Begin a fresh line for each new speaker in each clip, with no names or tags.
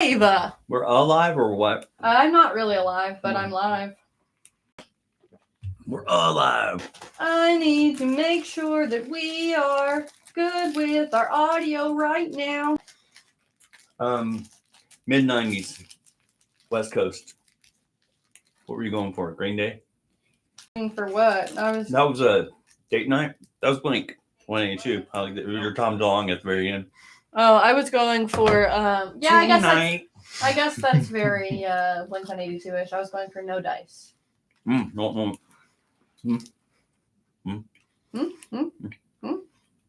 Ava.
We're alive or what?
I'm not really alive, but I'm live.
We're alive.
I need to make sure that we are good with our audio right now.
Mid-90s, West Coast. What were you going for? Green Day?
For what?
That was a date night. That was Blink 182. I like that. It was your Tom DeLonge at the very end.
Oh, I was going for
Tonight.
I guess that's very Blink 182-ish. I was going for No Dice. I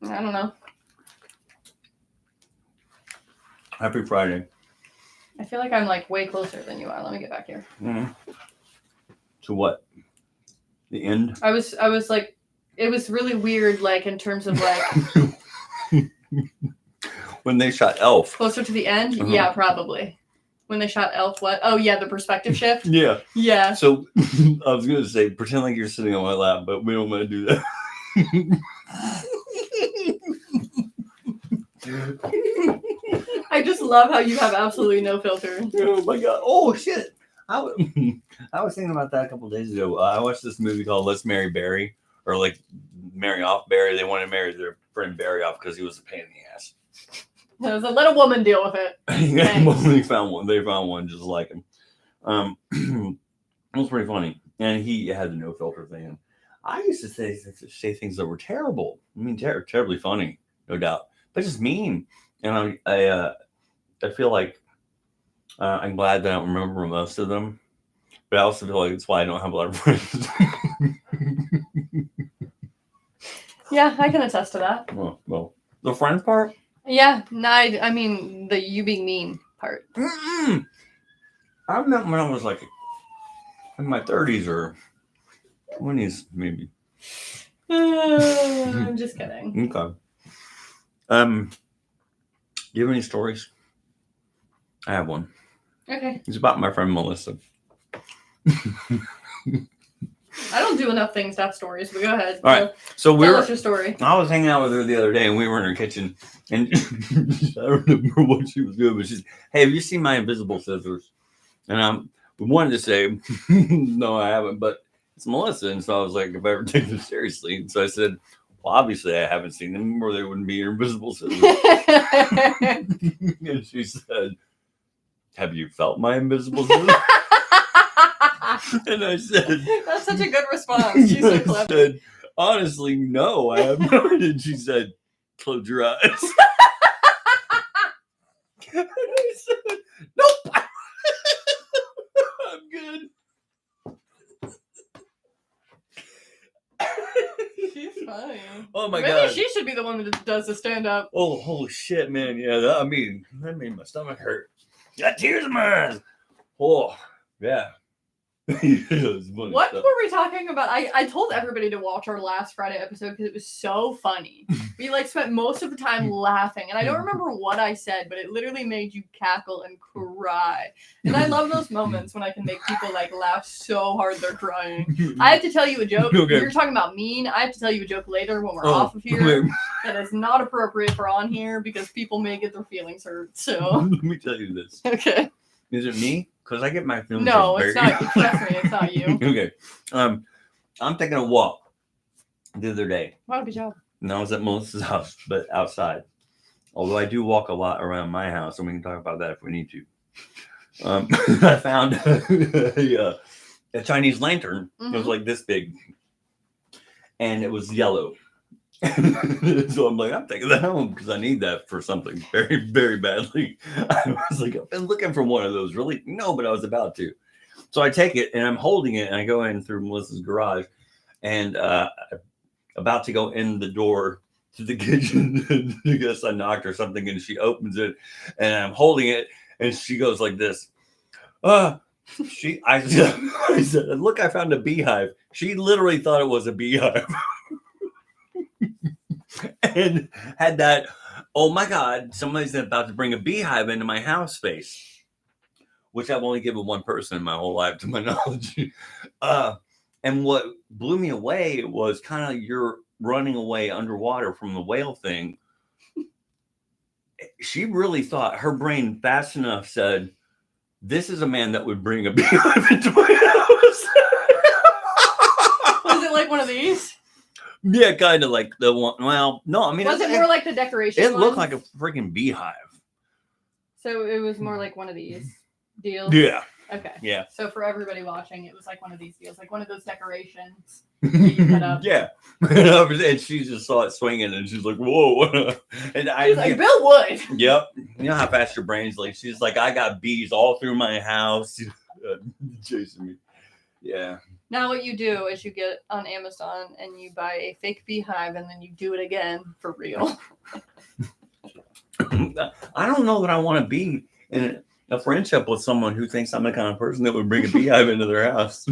don't know.
Happy Friday.
I feel like I'm like way closer than you are. Let me get back here.
To what? The end?
I was like, it was really weird, like in terms of like
when they shot Elf.
Closer to the end? Yeah, probably. When they shot Elf, what? Oh yeah, the perspective shift.
Yeah.
Yeah.
So I was gonna say, pretend like you're sitting on my lap, but we don't want to do that.
I just love how you have absolutely no filter.
Oh my god! Oh shit! I was thinking about that a couple of days ago. I watched this movie called Let's Marry Barry, or like Marry Off Barry. They wanted to marry their friend Barry off because he was a pain in the ass.
It was a let a woman deal with it.
They found one. They found one just like him. It was pretty funny, and he had the no filter thing. I used to say things that were terrible. I mean, terribly funny, no doubt, but just mean. And I feel like I'm glad that I don't remember most of them, but I also feel like it's why I don't have a lot of friends.
Yeah, I can attest to that.
Well, the friends part.
Yeah, no, I mean the you being mean part.
I met when I was like in my 30s or 20s, maybe.
I'm just kidding.
Okay. Do you have any stories? I have one.
Okay.
It's about my friend Melissa.
I don't do enough things to have stories, but go ahead.
All right. So
tell us your story.
I was hanging out with her the other day, and we were in her kitchen, and I don't remember what she was doing, but she's, "Hey, have you seen my invisible scissors?" And we wanted to say, "No, I haven't," but it's Melissa, and so I was like, "If I ever take them seriously," and so I said, "Well, obviously I haven't seen them, or they wouldn't be your invisible scissors." And she said, "Have you felt my invisible scissors?" And I said,
"That's such a good response." She's so clever.
I said, "Honestly, no, I have not." And she said, "Close your eyes." And I said, "Nope, I'm good."
She's funny.
Oh my
Maybe
god!
She should be the one that does the stand up.
Oh, holy shit, man! Yeah, that made my stomach hurt. Got tears in my eyes. Oh, yeah.
What were we talking about? I told everybody to watch our last Friday episode because it was so funny. We like spent most of the time laughing, and I don't remember what I said, but it literally made you cackle and cry. And I love those moments when I can make people like laugh so hard they're crying. I have to tell you a joke. Okay. You're talking about mean. I have to tell you a joke later when we're off of here. That is not appropriate for on here because people may get their feelings hurt. So
let me tell you this.
Okay.
Is it me? Because I get my feelings.
No, it's not. Trust me, it's not you.
Okay. I'm taking a walk the other day.
Wow, good job.
And I was at Melissa's house, but outside. Although I do walk a lot around my house, and we can talk about that if we need to. I found a Chinese lantern. Mm-hmm. It was like this big, and it was yellow. So I'm like, I'm taking that home because I need that for something very, very badly. I was like, I've been looking for one of those. Really? No, but I was about to. So I take it and I'm holding it and I go in through Melissa's garage and about to go in the door to the kitchen. I guess I knocked or something and she opens it and I'm holding it and she goes like this. I said, look, I found a beehive. She literally thought it was a beehive. And had that, oh my God, somebody's about to bring a beehive into my house space, which I've only given one person in my whole life, to my knowledge. And what blew me away was kind of you're running away underwater from the whale thing. she really thought, her brain fast enough said, this is a man that would bring a beehive into my house.
Was it like one of these?
Yeah, kind of like the one. Well, no, I mean,
was it more like the decoration?
It looked like a freaking beehive.
So it was more like one of these deals?
Yeah.
Okay.
Yeah.
So for everybody watching, it was like one of these deals, like one of those decorations that you put up.
Yeah. And she just saw it swinging, and she's like, "Whoa!" And
she's like, "Bill Wood."
Yep. You know how fast your brain's like. She's like, "I got bees all through my house, chasing me." Yeah.
Now what you do is you get on Amazon and you buy a fake beehive, and then you do it again for real.
I don't know that I want to be in a friendship with someone who thinks I'm the kind of person that would bring a beehive into their house.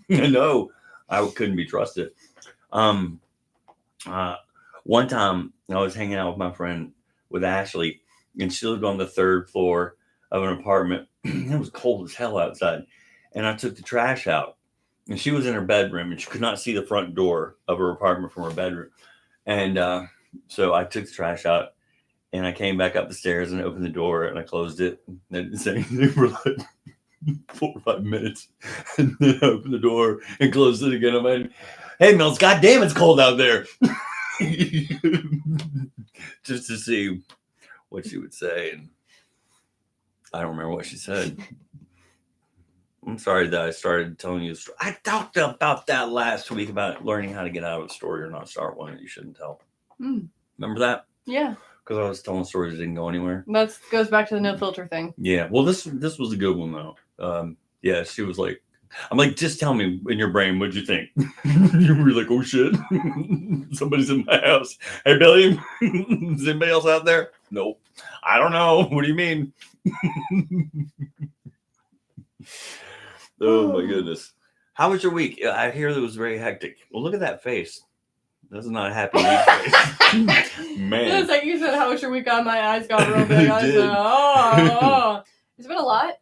No, I couldn't be trusted. One time I was hanging out with my friend with Ashley, and she lived on the 3rd floor of an apartment. It was cold as hell outside, and I took the trash out, and she was in her bedroom, and she could not see the front door of her apartment from her bedroom. And so I took the trash out, and I came back up the stairs and opened the door, and I closed it. And I didn't say anything for like 4 or 5 minutes, and then I opened the door and closed it again. I'm like, "Hey, Mills, goddamn, it's cold out there." Just to see what she would say, and I don't remember what she said. I'm sorry that I started telling you a story. I talked about that last week about learning how to get out of a story or not start one that you shouldn't tell. Remember that?
Yeah.
Because I was telling stories that didn't go anywhere.
That goes back to the no filter thing.
Yeah. Well, this was a good one though. Yeah, she was like, I'm like, just tell me in your brain, what'd you think? You were like, oh shit, somebody's in my house. Hey, Billy, is anybody else out there? Nope. I don't know. What do you mean? Oh my goodness. How was your week? I hear it was very hectic. Well, look at that face. That's not a happy week face. Man.
It's like you said, how was your week? My eyes got real big. I said, oh. It's been a lot.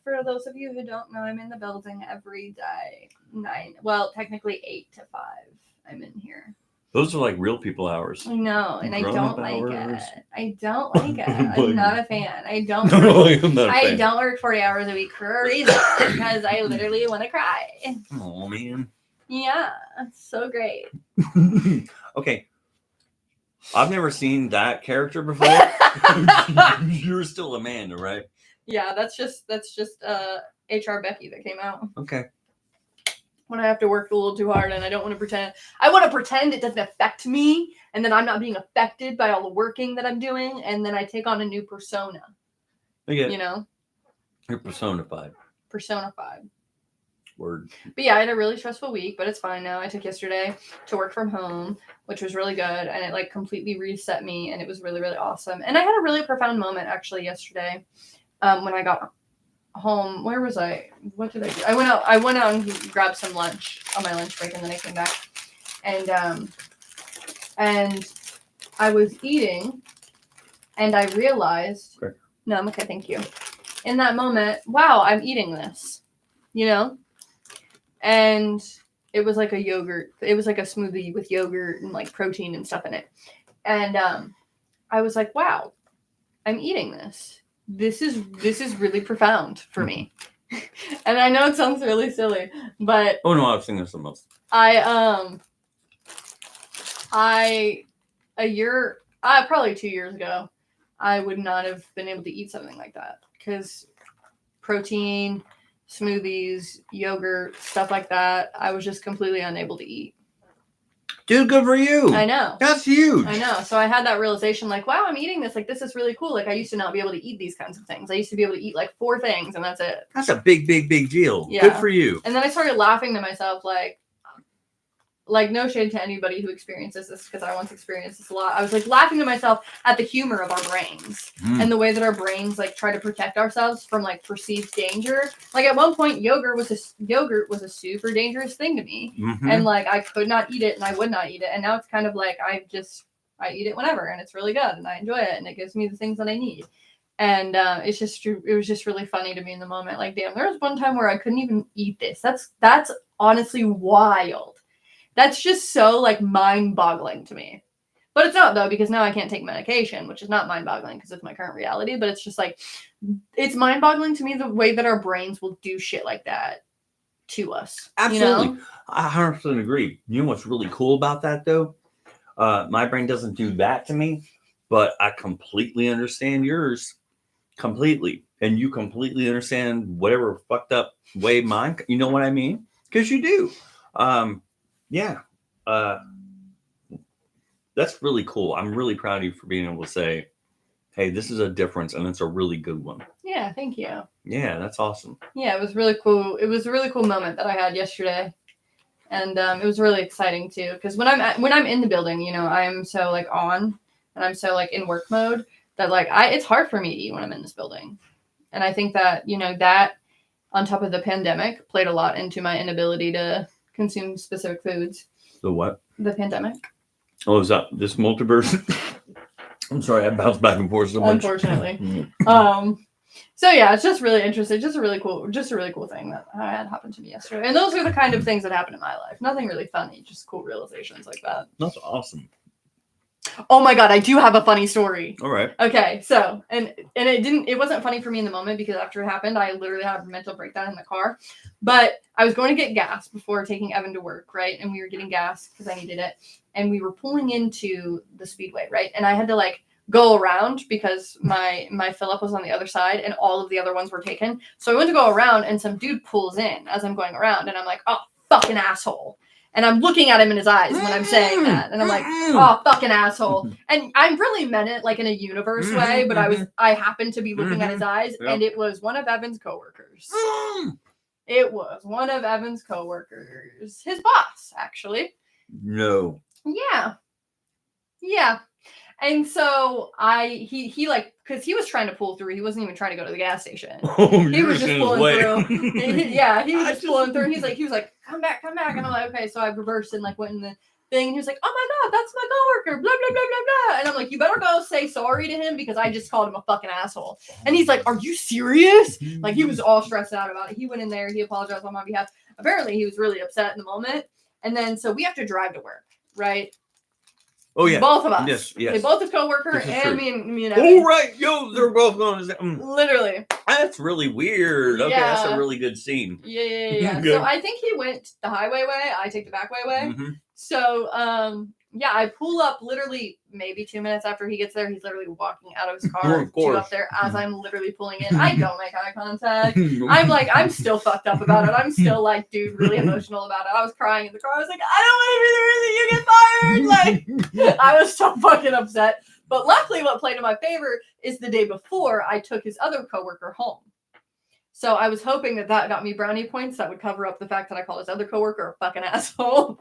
For those of you who don't know, I'm in the building every day. Technically 8 to 5. I'm in here.
Those are like real people hours.
I know, and I don't like
hours.
it. I don't like it. I'm not a fan. I don't.
I
don't work 40 hours a week for a reason because I literally want to cry.
Oh man.
Yeah, it's so great.
Okay. I've never seen that character before. You're still Amanda, right?
Yeah, that's just HR Becky that came out.
Okay.
When I have to work a little too hard and I don't want to pretend. I want to pretend it doesn't affect me and then I'm not being affected by all the working that I'm doing, and then I take on a new persona.
Okay.
You know?
You're personified.
Personified.
Word.
But yeah, I had a really stressful week, but it's fine now. I took yesterday to work from home, which was really good, and it like completely reset me, and it was really, really awesome. And I had a really profound moment actually yesterday when I got home. Where was I? What did I do? I went out and grabbed some lunch on my lunch break, and then I came back, and I was eating, and I realized,
okay.
No, I'm okay, thank you. In that moment, wow, I'm eating this, you know, and it was like a yogurt. It was like a smoothie with yogurt and like protein and stuff in it, and I was like, wow, I'm eating this. This is really profound for me. And I know it sounds really silly, but
oh no, I've seen this the most.
Probably 2 years ago, I would not have been able to eat something like that because protein, smoothies, yogurt, stuff like that, I was just completely unable to eat.
Dude, good for you.
I know.
That's huge.
I know. So I had that realization like, wow, I'm eating this. Like, this is really cool. Like, I used to not be able to eat these kinds of things. I used to be able to eat like 4 things and that's it.
That's a big, big, big deal.
Yeah.
Good for you.
And then I started laughing to myself like no shade to anybody who experiences this because I once experienced this a lot. I was like laughing to myself at the humor of our brains and the way that our brains like try to protect ourselves from like perceived danger. Like at one point, yogurt was a super dangerous thing to me, and like I could not eat it and I would not eat it. And now it's kind of like I eat it whenever, and it's really good and I enjoy it and it gives me the things that I need. And it was just really funny to me in the moment. Like, damn, there was one time where I couldn't even eat this. That's honestly wild. That's just so like mind-boggling to me. But it's not, though, because now I can't take medication, which is not mind-boggling because it's my current reality. But it's just like, it's mind-boggling to me the way that our brains will do shit like that to us.
Absolutely.
You know?
I 100% agree. You know what's really cool about that, though? My brain doesn't do that to me, but I completely understand yours. Completely. And you completely understand whatever fucked up way mine, you know what I mean? Because you do. Yeah. That's really cool. I'm really proud of you for being able to say, hey, this is a difference, and it's a really good one.
Yeah, thank you.
Yeah, that's awesome.
Yeah, it was really cool. It was a really cool moment that I had yesterday. And it was really exciting too, because when I'm in the building, you know, I'm so like on, and I'm so like in work mode that like it's hard for me to eat when I'm in this building. And I think that, you know, that on top of the pandemic played a lot into my inability to consume specific foods.
The what?
The pandemic.
Oh, is that this multiverse? I'm sorry, I bounced back and forth so much.
Unfortunately. So yeah, it's just really interesting. Just a really cool thing that had happened to me yesterday. And those are the kind of things that happen in my life. Nothing really funny, just cool realizations like that.
That's awesome.
Oh my God, I do have a funny story.
All right.
Okay, so and it wasn't funny for me in the moment because after it happened, I literally had a mental breakdown in the car. But I was going to get gas before taking Evan to work, right? And we were getting gas because I needed it. And we were pulling into the speedway, right? And I had to like go around because my fill up was on the other side and all of the other ones were taken. So I went to go around and some dude pulls in as I'm going around and I'm like, oh, fucking asshole. And I'm looking at him in his eyes when I'm saying that. And I'm like, oh, fucking asshole. And I really meant it like in a universe way, but I happened to be looking at his eyes and it was one of Evan's coworkers. It was one of Evan's coworkers. His boss, actually.
No.
Yeah. Yeah. And so he like, because he was trying to pull through. He wasn't even trying to go to the gas station.
Oh,
he was just pulling through. He was just pulling through. And he was like, come back. And I'm like, okay. So I reversed and like went in the thing. And he was like, oh my God, that's my coworker. Blah, blah, blah, blah, blah. And I'm like, you better go say sorry to him because I just called him a fucking asshole. And he's like, are you serious? Like he was all stressed out about it. He went in there. He apologized on my behalf. Apparently he was really upset in the moment. And then, so we have to drive to work, right?
Oh yeah,
both of us.
Yes.
Okay, both his coworker and me and Evan.
Oh right, yo, they're both going.
Literally.
That's really weird. Okay,
yeah.
That's a really good scene.
Yeah. So I think he went the highway way. I take the back way. Mm-hmm. So yeah, I pull up literally maybe 2 minutes after he gets there. He's literally walking out of his car to up there as I'm literally pulling in. I don't make eye contact. I'm still fucked up about it. I'm still like, dude, really emotional about it. I was crying in the car. I was like, I don't want to be the reason you get fired. Like, I was so fucking upset. But luckily, what played in my favor is the day before I took his other coworker home. So I was hoping that got me brownie points that would cover up the fact that I called his other coworker a fucking asshole.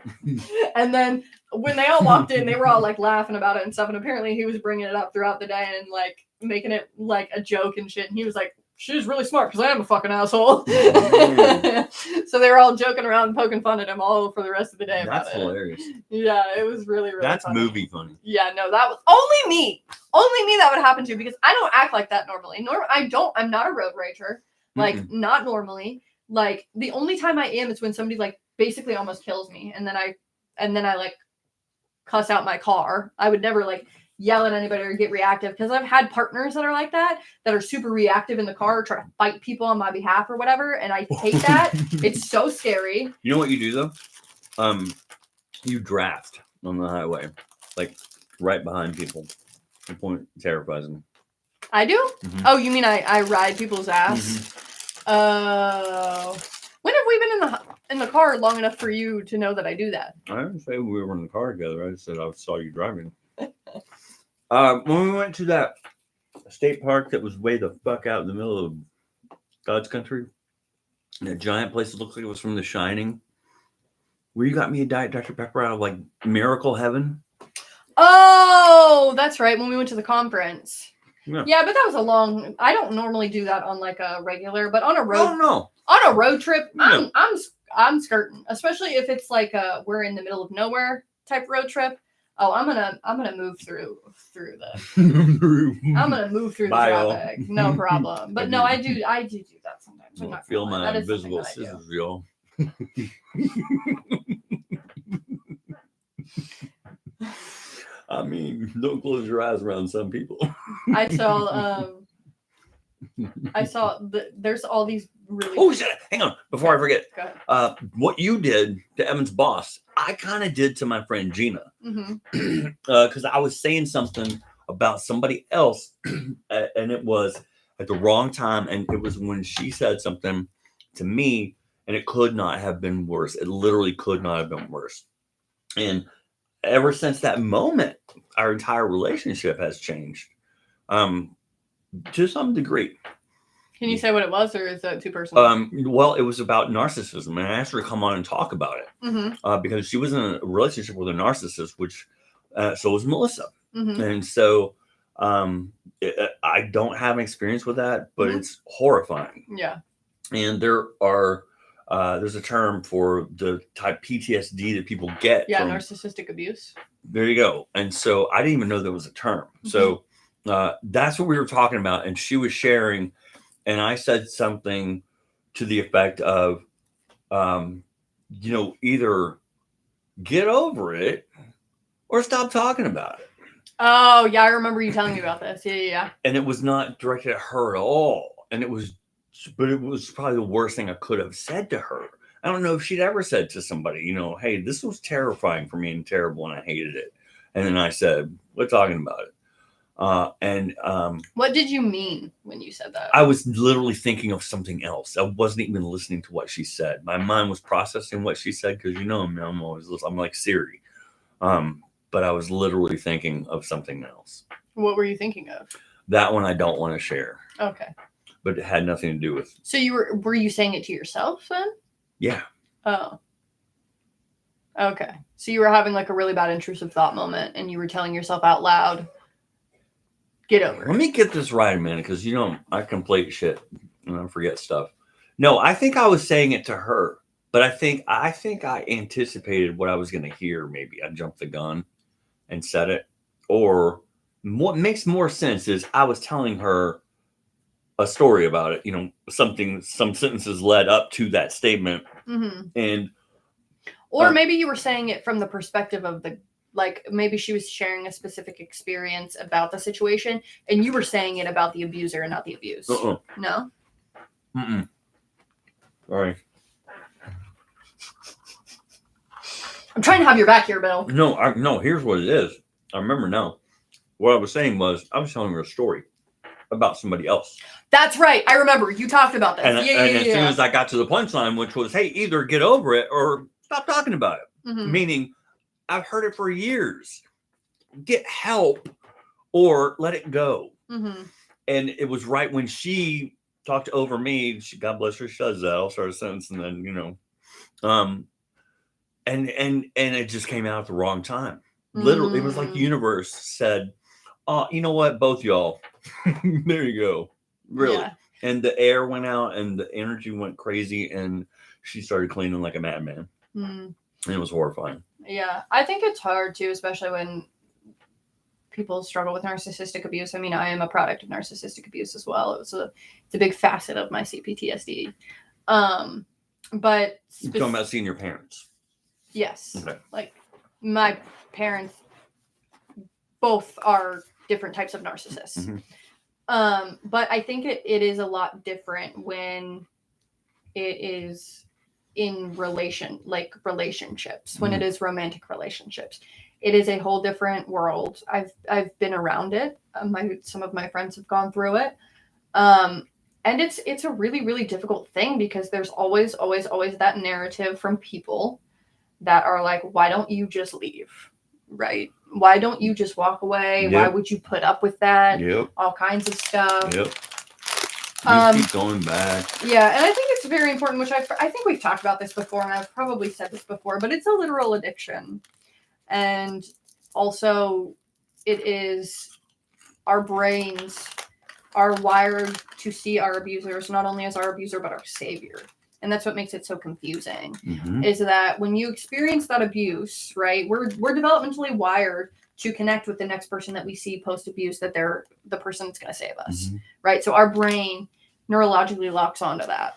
And then when they all walked in, they were all like laughing about it and stuff. And apparently he was bringing it up throughout the day and like making it like a joke and shit. And he was like, she's really smart because I am a fucking asshole. So they were all joking around and poking fun at him all for the rest of the day.
That's hilarious.
Yeah, it was really, really
That's
funny.
movie funny.
Yeah, no, that was only me that would happen to because I don't act like that normally. I'm not a road rager. Like, not normally. Like, the only time I am is when somebody, like, basically almost kills me. And then I like, cuss out my car. I would never, like, yell at anybody or get reactive. Because I've had partners that are like that are super reactive in the car, try to fight people on my behalf or whatever. And I hate that. It's so scary.
You know what you do, though? You draft on the highway. Like, right behind people. The point terrifies me.
I do? Mm-hmm. Oh, you mean I ride people's ass? Mm-hmm. When have we been in the car long enough for you to know that I do that?
I didn't say we were in the car together. I just said I saw you driving. When we went to that state park that was way the fuck out in the middle of God's country, that giant place that looks like it was from The Shining, where you got me a Diet Dr. Pepper out of like Miracle Heaven.
Oh, that's right. When we went to the conference.
Yeah,
but that was I don't normally do that on like a regular, but on a road.
Oh no.
On a road trip, no. I'm skirting, especially if it's like we're in the middle of nowhere type road trip. Oh, I'm gonna move through the. I'm gonna move through the traffic, no problem. But no, I do that sometimes.
I feel my invisible scissors, y'all. I mean, don't close your eyes around some people.
I saw there's all these really.
Oh shit! Hang on, before I forget.
Go ahead.
What you did to Evan's boss, I kind of did to my friend Gina,
Mm-hmm.
Because I was saying something about somebody else, and it was at the wrong time, and it was when she said something to me, and it could not have been worse. It literally could not have been worse. And ever since that moment, our entire relationship has changed, to some degree.
Can you say what it was, or is that too personal?
Well, it was about narcissism, and I asked her to come on and talk about it,
Mm-hmm.
because she was in a relationship with a narcissist, which so was Melissa,
Mm-hmm.
and so I don't have an experience with that, but it's horrifying.
Yeah.
And there's a term for the type PTSD that people get.
Yeah, from narcissistic abuse.
There you go. And so I didn't even know there was a term. Mm-hmm. So that's what we were talking about, and she was sharing. And I said something to the effect of, either get over it or stop talking about it.
Oh, yeah. I remember you telling me about this. Yeah.
And it was not directed at her at all. But it was probably the worst thing I could have said to her. I don't know if she'd ever said to somebody, hey, this was terrifying for me and terrible, and I hated it. And then I said, we're talking about it.
What did you mean when you said that?
I was literally thinking of something else. I wasn't even listening to what she said. My mind was processing what she said, because I'm like Siri. But I was literally thinking of something else.
What were you thinking of?
That one I don't want to share.
Okay.
But it had nothing to do with.
So were you saying it to yourself then?
Yeah.
Oh. Okay. So you were having like a really bad intrusive thought moment, and you were telling yourself out loud, get over it.
Let me get this right a minute, because I complete shit and I forget stuff. No, I think I was saying it to her, but I think I anticipated what I was going to hear. Maybe I jumped the gun and said it. Or what makes more sense is I was telling her a story about it. Some sentences led up to that statement.
Mm-hmm.
And
or maybe you were saying it from the perspective of maybe she was sharing a specific experience about the situation, and you were saying it about the abuser and not the abuse. No?
Mm-mm. Sorry.
I'm trying to have your back here, Bill.
No, here's what it is. I remember now. What I was saying was, I was telling her a story about somebody else.
That's right. I remember. You talked about this.
And as soon as I got to the punchline, which was, hey, either get over it or stop talking about it.
Mm-hmm.
Meaning, I've heard it for years. Get help or let it go.
Mm-hmm.
And it was right when she talked over me. God bless her, she does that. I'll start a sentence, and then and it just came out at the wrong time. Literally, it was like the universe said, "Oh, you know what? Both y'all, there you go." Really. Yeah. And the air went out, and the energy went crazy, and she started cleaning like a madman.
Mm.
And it was horrifying.
Yeah, I think it's hard too, especially when people struggle with narcissistic abuse. I mean, I am a product of narcissistic abuse as well. It's a big facet of my CPTSD. But
you're talking about seeing your parents.
Yes.
Okay.
Like my parents both are different types of narcissists.
Mm-hmm.
But I think it is a lot different when it is in relationships, when it is romantic relationships. It is a whole different world. I've been around it. Some of my friends have gone through it. And it's a really, really difficult thing, because there's always that narrative from people that are like, why don't you just leave? Right? Why don't you just walk away?
Yep.
Why would you put up with that?
Yep.
All kinds of stuff.
Yep. You keep going back.
Yeah, and I think it's very important, which I think we've talked about this before, and I've probably said this before, but it's a literal addiction. And also, it is, our brains are wired to see our abusers not only as our abuser, but our savior. And that's what makes it so confusing, is that when you experience that abuse, right, we're developmentally wired to connect with the next person that we see post-abuse, that they're the person that's going to save us, right? So our brain neurologically locks onto that.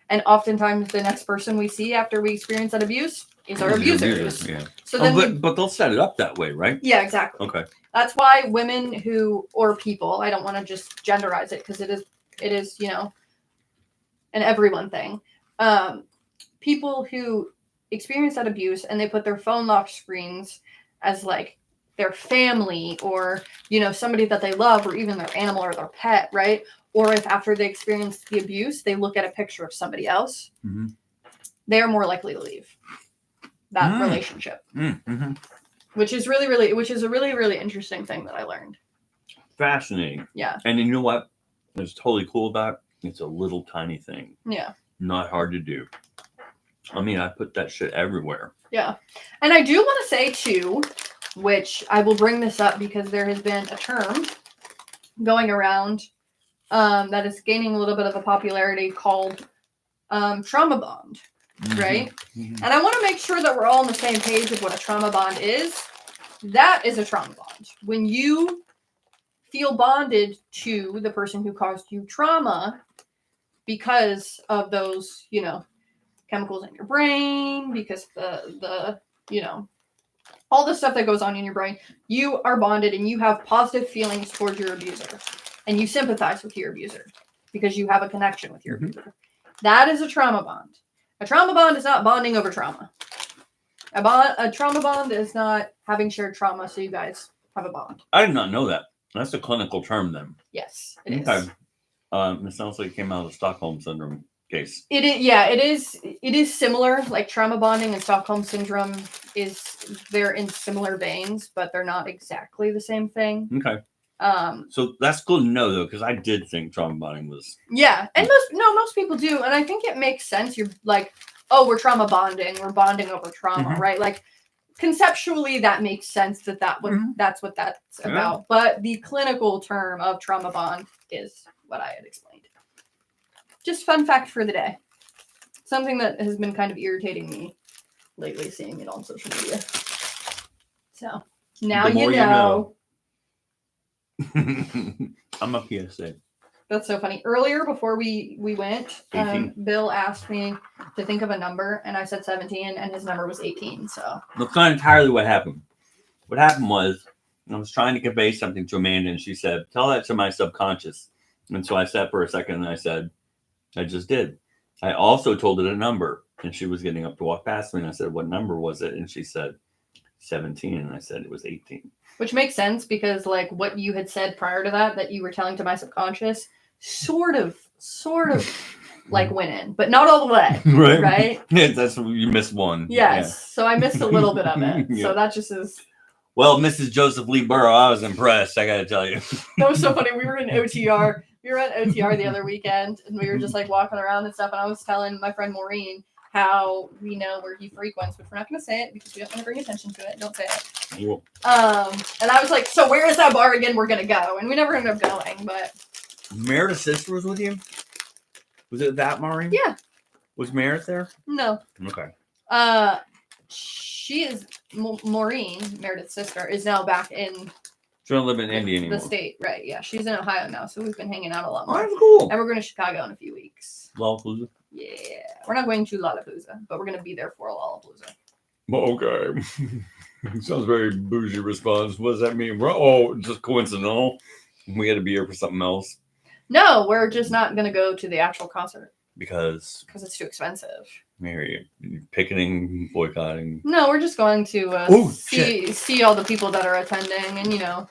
And oftentimes the next person we see after we experience that abuse is our abusers.
Yeah.
So then
but they'll set it up that way, right?
Yeah, exactly.
Okay.
That's why women or people, I don't want to just genderize it because it is, an everyone thing. People who experience that abuse and they put their phone lock screens as like their family or, somebody that they love or even their animal or their pet, right? Or if after they experience the abuse, they look at a picture of somebody else, they are more likely to leave that relationship. Which is a really, really interesting thing that I learned.
Fascinating.
Yeah.
And you know what? It's totally cool about it. It's a little tiny thing.
Yeah.
Not hard to do. I mean, I put that shit everywhere.
Yeah. And I do want to say too, which I will bring this up because there has been a term going around that is gaining a little bit of a popularity called trauma bond. Right? And I want to make sure that we're all on the same page of what a trauma bond is. That is a trauma bond. When you feel bonded to the person who caused you trauma because of those, chemicals in your brain, because the all the stuff that goes on in your brain, you are bonded and you have positive feelings towards your abuser. And you sympathize with your abuser because you have a connection with your abuser. That is a trauma bond. A trauma bond is not bonding over trauma. A trauma bond is not having shared trauma, so you guys have a bond.
I did not know that. That's a clinical term then.
Yes, it is.
It sounds like it came out of the Stockholm Syndrome case.
It is, yeah, it is similar. Like trauma bonding and Stockholm Syndrome they're in similar veins, but they're not exactly the same thing.
Okay. So that's cool to know though, because I did think trauma bonding was.
Yeah, and most people do, and I think it makes sense. You're like, oh, we're trauma bonding. We're bonding over trauma, right? Like conceptually, that makes sense that's what that's about. But the clinical term of trauma bond is what I had explained. Just fun fact for the day. Something that has been kind of irritating me lately, seeing it on social media. So now you know.
I'm a PSA.
That's so funny. Earlier, before we went, Bill asked me to think of a number, and I said 17, and his number was 18. So
that's not entirely what happened. What happened was I was trying to convey something to Amanda, and she said, "Tell that to my subconscious." And so I sat for a second, and I said, "I just did." I also told it a number, and she was getting up to walk past me, and I said, "What number was it?" And she said, 17, and I said it was 18. Which
makes sense because like what you had said prior to that you were telling to my subconscious sort of like went in, but not all the way. Right?
Yeah, that's you missed one.
Yes. Yeah. So I missed a little bit of it. Yeah. So that just is.
Well, Mrs. Joseph Lee Burrow, I was impressed. I got to tell you.
That was so funny. We were in OTR. We were at OTR the other weekend, and we were just like walking around and stuff. And I was telling my friend Maureen how we know where he frequents, which we're not going to say it because we don't want to bring attention to it. Don't say it.
Cool.
And I was like, so where is that bar again we're going to go? And we never ended up going, but.
Meredith's sister was with you? Was it that, Maureen?
Yeah.
Was Meredith there?
No.
Okay.
She is, Maureen, Meredith's sister, is now back in.
She don't live in India anymore.
The state, right. Yeah. She's in Ohio now, so we've been hanging out a lot more.
Oh, that's cool.
And we're going to Chicago in a few weeks.
Lollapalooza?
Yeah. We're not going to Lollapalooza, but we're going to be there for a Lollapalooza.
Okay. Sounds very bougie response. What does that mean? Oh, just coincidental. We had to be here for something else.
No, we're just not going to go to the actual concert.
Because
it's too expensive.
Mary, picketing, boycotting.
No, we're just going to see all the people that are attending and,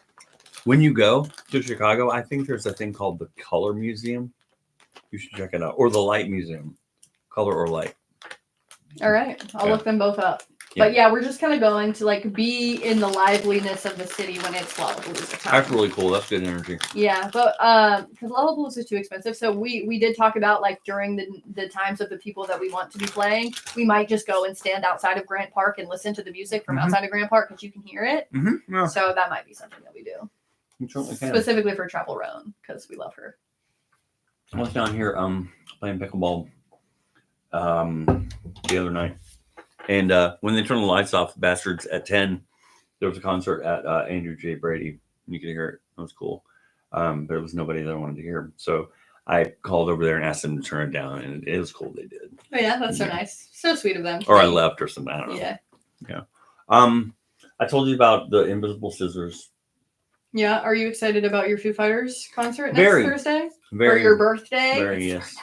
When you go to Chicago, I think there's a thing called the Color Museum. You should check it out. Or the Light Museum. Color or Light.
All right. I'll look them both up. Yeah. But yeah, we're just kind of going to like be in the liveliness of the city when it's Lollapalooza time.
That's really cool. That's good energy.
Yeah, but because Lollapalooza is too expensive, so we did talk about like during the times of the people that we want to be playing, we might just go and stand outside of Grant Park and listen to the music from outside of Grant Park because you can hear it.
Yeah.
So that might be something that we do.
You certainly can.
Specifically for Travel Roan because we love her.
I was down here playing pickleball the other night. And when they turned the lights off, the bastards, at 10, there was a concert at Andrew J. Brady. You could hear it. It was cool. But there was nobody that I wanted to hear. So I called over there and asked them to turn it down, and it was cool. They did.
Oh yeah, that's so nice. So sweet of them.
Or I left or something. I don't know.
Yeah.
Yeah. I told you about the invisible scissors.
Yeah. Are you excited about your Foo Fighters concert next Thursday?
Very.
For your birthday?
Very, yes.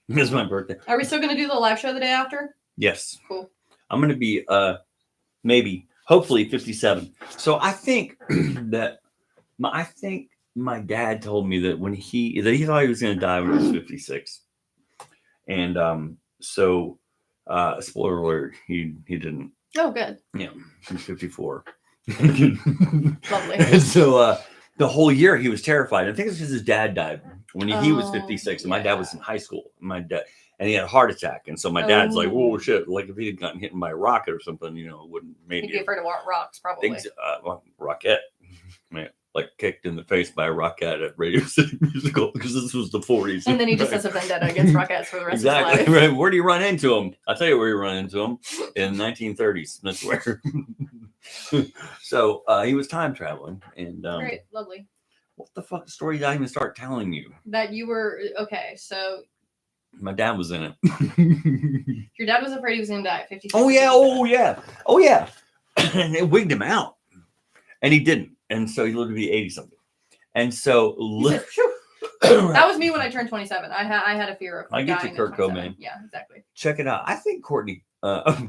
It's my birthday.
Are we still going to do the live show the day after?
Yes.
Cool.
I'm going to be, maybe, hopefully 57. So I think that, my dad told me that when he thought he was going to die when he was 56. And so, spoiler alert, he didn't.
Oh, good.
Yeah, he's 54.
Lovely.
And so the whole year he was terrified. I think it's because his dad died when he was 56, and my dad was in high school. And he had a heart attack, and so my dad's like, "Oh shit!" Like if he had gotten hit by a rocket or something, it wouldn't maybe.
He'd be afraid of rocks, probably.
Rocket, man, like kicked in the face by a rocket at Radio City Musical because this was the 40s.
And then he just has a vendetta against Rockettes for the rest of his life.
Right. Where do you run into him? I'll tell you where you run into him in the 1930s. That's where. So he was time traveling, and
great, lovely.
What the fuck story did I even start telling you?
That you were okay. So
my dad was in it.
Your dad was afraid he was going to die at 56.
Oh yeah. And it wigged him out, and he didn't, and so he lived to be 80 something. And so
that was me when I turned 27. I had a fear of.
I get you, Kurt Cobain.
Yeah, exactly.
Check it out. I think Courtney.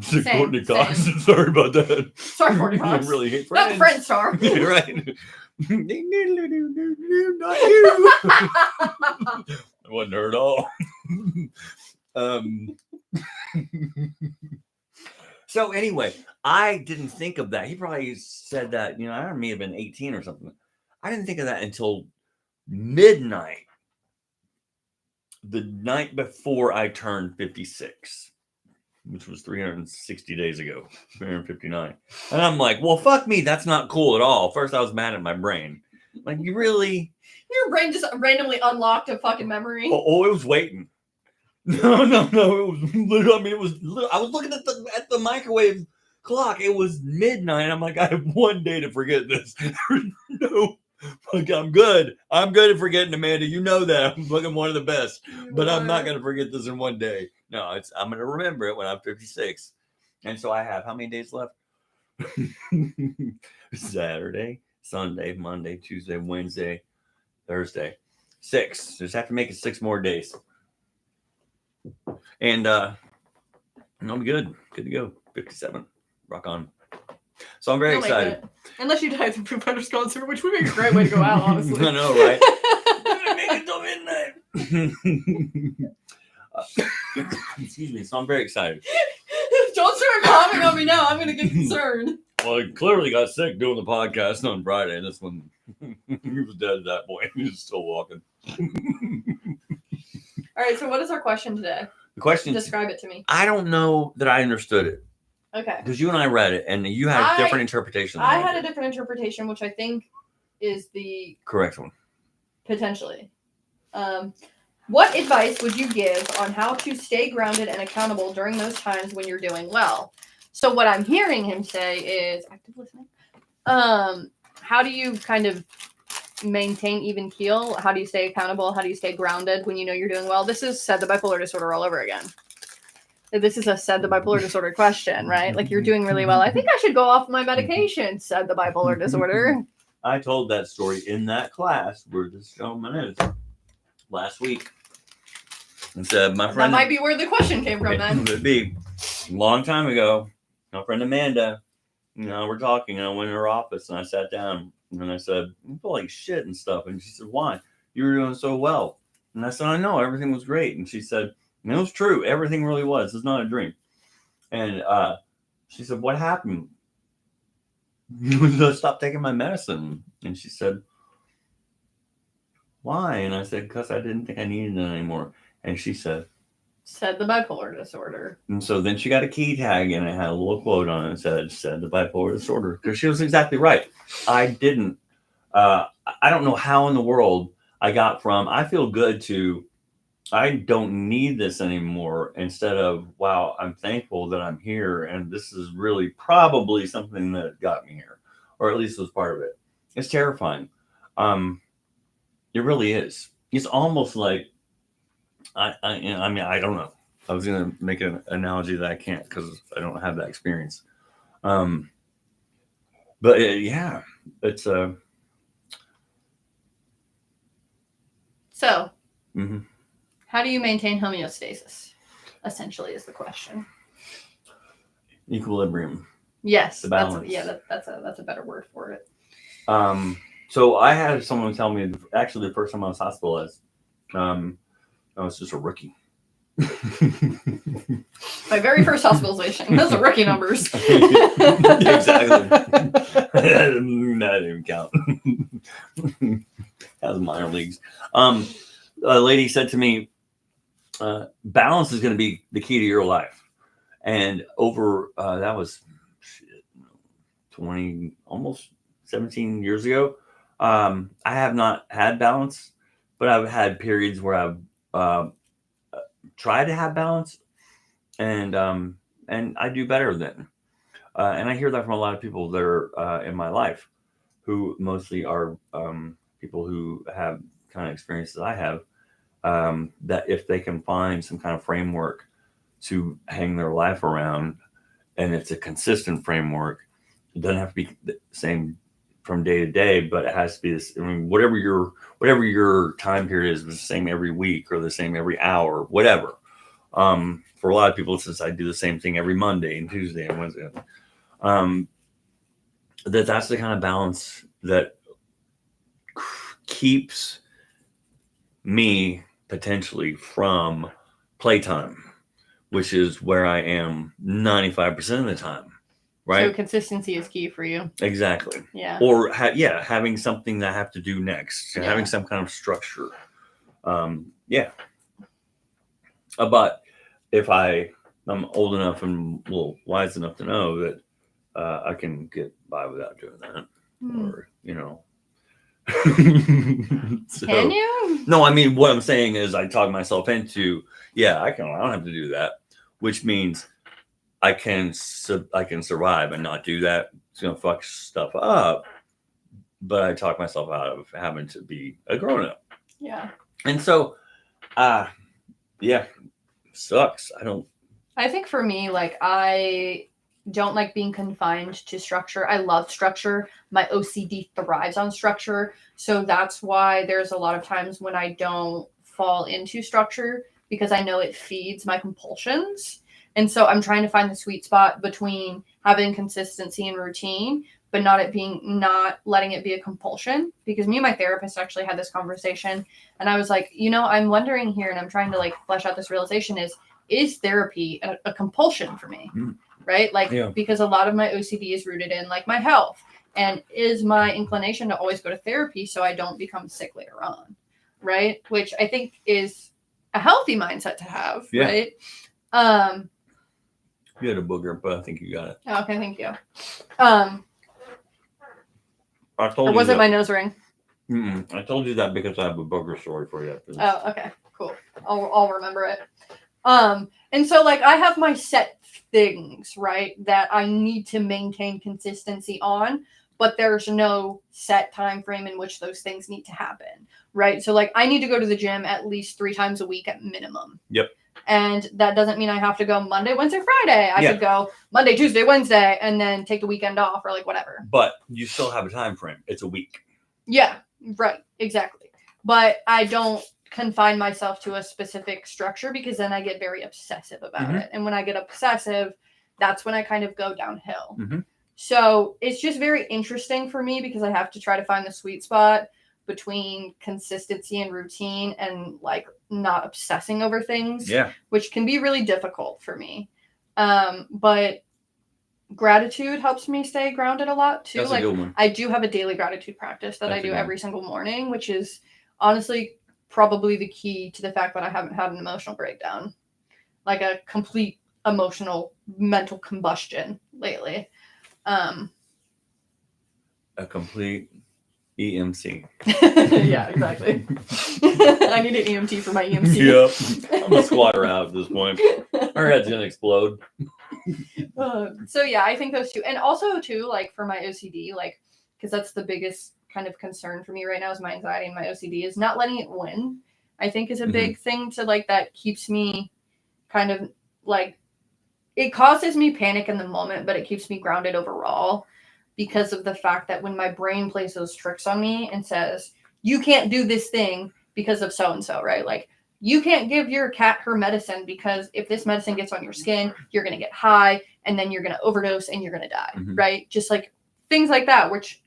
Same.
Cox. Sorry about that.
Sorry, Courtney Cox.
I really hate
Friends. Not Friend Star.
Right. Not you. I wasn't her at all. So anyway, I didn't think of that. He probably said that, I may have been 18 or something. I didn't think of that until midnight, the night before I turned 56. Which was 360 days ago, 359. And I'm like, well, fuck me. That's not cool at all. First, I was mad at my brain. Like, you really?
Your brain just randomly unlocked a fucking memory.
Oh, it was waiting. No. It was literally, I was looking at the microwave clock. It was midnight. I'm like, I have one day to forget this. No. Like, I'm good. I'm good at forgetting, Amanda. You know that. I'm fucking one of the best. But I'm not going to forget this in one day. No, I'm going to remember it when I'm 56. And so I have how many days left? Saturday, Sunday, Monday, Tuesday, Wednesday, Thursday. 6. Just have to make it 6 more days. And I'll be good. Good to go. 57. Rock on. So I'm very excited.
Unless you die at the Foo Fighters concert, which would be a great way to go out, honestly.
I know, right? Make it till midnight. Excuse me. So I'm very excited.
Don't start coughing on me now. I'm going to get concerned.
Well, he clearly got sick doing the podcast on Friday. This one, he was dead at that point. He was still walking.
All right. So what is our question today?
The question.
Describe it to me.
I don't know that I understood it.
Okay.
Because you and I read it, and you had a different interpretation.
I had a different interpretation, which I think is the
correct one.
Potentially. What advice would you give on how to stay grounded and accountable during those times when you're doing well? So what I'm hearing him say is active listening. How do you kind of maintain even keel? How do you stay accountable? How do you stay grounded when you know you're doing well? This is said the bipolar disorder all over again. This is a said the bipolar disorder question, right? Like, you're doing really well. I think I should go off my medication, said the bipolar disorder.
I told that story in that class where this gentleman is last week. And said, my friend.
That might be where the question came from then.
It would be a long time ago. My friend Amanda, we're talking. And I went in her office and I sat down and I said, I feel like shit and stuff. And she said, why? You were doing so well. And I said, I know, everything was great. And she said, and it was true. Everything really was. It's not a dream. And she said, what happened? I stopped taking my medicine. And she said, why? And I said, because I didn't think I needed it anymore. And she said
the bipolar disorder.
And so then she got a key tag and it had a little quote on it that said the bipolar disorder. Because she was exactly right. I didn't. I don't know how in the world I got from I feel good to I don't need this anymore, instead of, wow, I'm thankful that I'm here. And this is really probably something that got me here, or at least was part of it. It's terrifying. It really is. It's almost like I mean, I don't know. I was gonna make an analogy that I can't because I don't have that experience. Um, but yeah, it's
So,
mhm.
how do you maintain homeostasis? Essentially, is the question.
Equilibrium.
Yes,
The balance.
that's a better word for it.
So I had someone tell me actually the first time I was hospitalized. I was just a rookie.
My very first hospitalization. Those are rookie numbers.
Exactly. That didn't even count. That was minor leagues. A lady said to me, balance is going to be the key to your life. And over, that was 20, almost 17 years ago. I have not had balance, but I've had periods where I've tried to have balance, and I do better then. And I hear that from a lot of people that are in my life, who mostly are people who have kind of experiences I have. That if they can find some kind of framework to hang their life around, and it's a consistent framework, it doesn't have to be the same from day to day, but it has to be this. I mean, whatever your time period is, the same every week or the same every hour, whatever. For a lot of people, since I do the same thing every Monday and Tuesday and Wednesday, that's the kind of balance that keeps me potentially from playtime, which is where I am 95% of the time. Right.
So consistency is key for you.
Exactly.
Yeah.
Or having something that I have to do next, having some kind of structure. Yeah. But if I'm old enough and wise enough to know that I can get by without doing that, or So,
can you?
No, I mean what I'm saying is I talk myself into I don't have to do that, which means I can survive and not do that. It's gonna fuck stuff up, but I talk myself out of having to be a grown up.
Yeah.
And so, sucks.
I think for me, like, I don't like being confined to structure. I love structure. My OCD thrives on structure. So that's why there's a lot of times when I don't fall into structure, because I know it feeds my compulsions. And so I'm trying to find the sweet spot between having consistency and routine, but not letting it be a compulsion. Because me and my therapist actually had this conversation, and I was like, I'm wondering here, and I'm trying to like flesh out this realization is therapy a compulsion for me? Right? Like, because a lot of my OCD is rooted in like my health, and is my inclination to always go to therapy so I don't become sick later on. Right? Which I think is a healthy mindset to have. Yeah. Right?
You had a booger, but I think you got it.
Oh, okay, thank you. I told or was it my nose ring?
I told you that because I have a booger story for you.
Oh, okay, cool. I'll remember it. And so like I have my set things, right, that I need to maintain consistency on, but there's no set time frame in which those things need to happen, right? So like I need to go to the gym at least 3 times a week at minimum.
Yep.
And that doesn't mean I have to go Monday, Wednesday, Friday. I could go Monday, Tuesday, Wednesday, and then take the weekend off or like whatever.
But you still have a time frame. It's a week.
Yeah, right. Exactly. But I don't confine myself to a specific structure, because then I get very obsessive about it. And when I get obsessive, that's when I kind of go downhill. So it's just very interesting for me, because I have to try to find the sweet spot between consistency and routine, and like not obsessing over things, which can be really difficult for me. But gratitude helps me stay grounded a lot too.
That's
like
a good one.
I do have a daily gratitude practice that I do every single morning, which is honestly probably the key to the fact that I haven't had an emotional breakdown, like a complete emotional mental combustion lately.
A complete EMC.
Yeah, exactly. I need an EMT for my EMC.
Yep. I'm a squatter out at this point. Our head's gonna explode.
So yeah, I think those two, and also too, like for my OCD, like, because that's the biggest kind of concern for me right now is my anxiety and my OCD is not letting it win. I think is a big thing to like that keeps me kind of like, it causes me panic in the moment, but it keeps me grounded overall because of the fact that when my brain plays those tricks on me and says, you can't do this thing because of so-and-so, right? Like, you can't give your cat her medicine because if this medicine gets on your skin, you're going to get high and then you're going to overdose and you're going to die, right? Just like things like that, which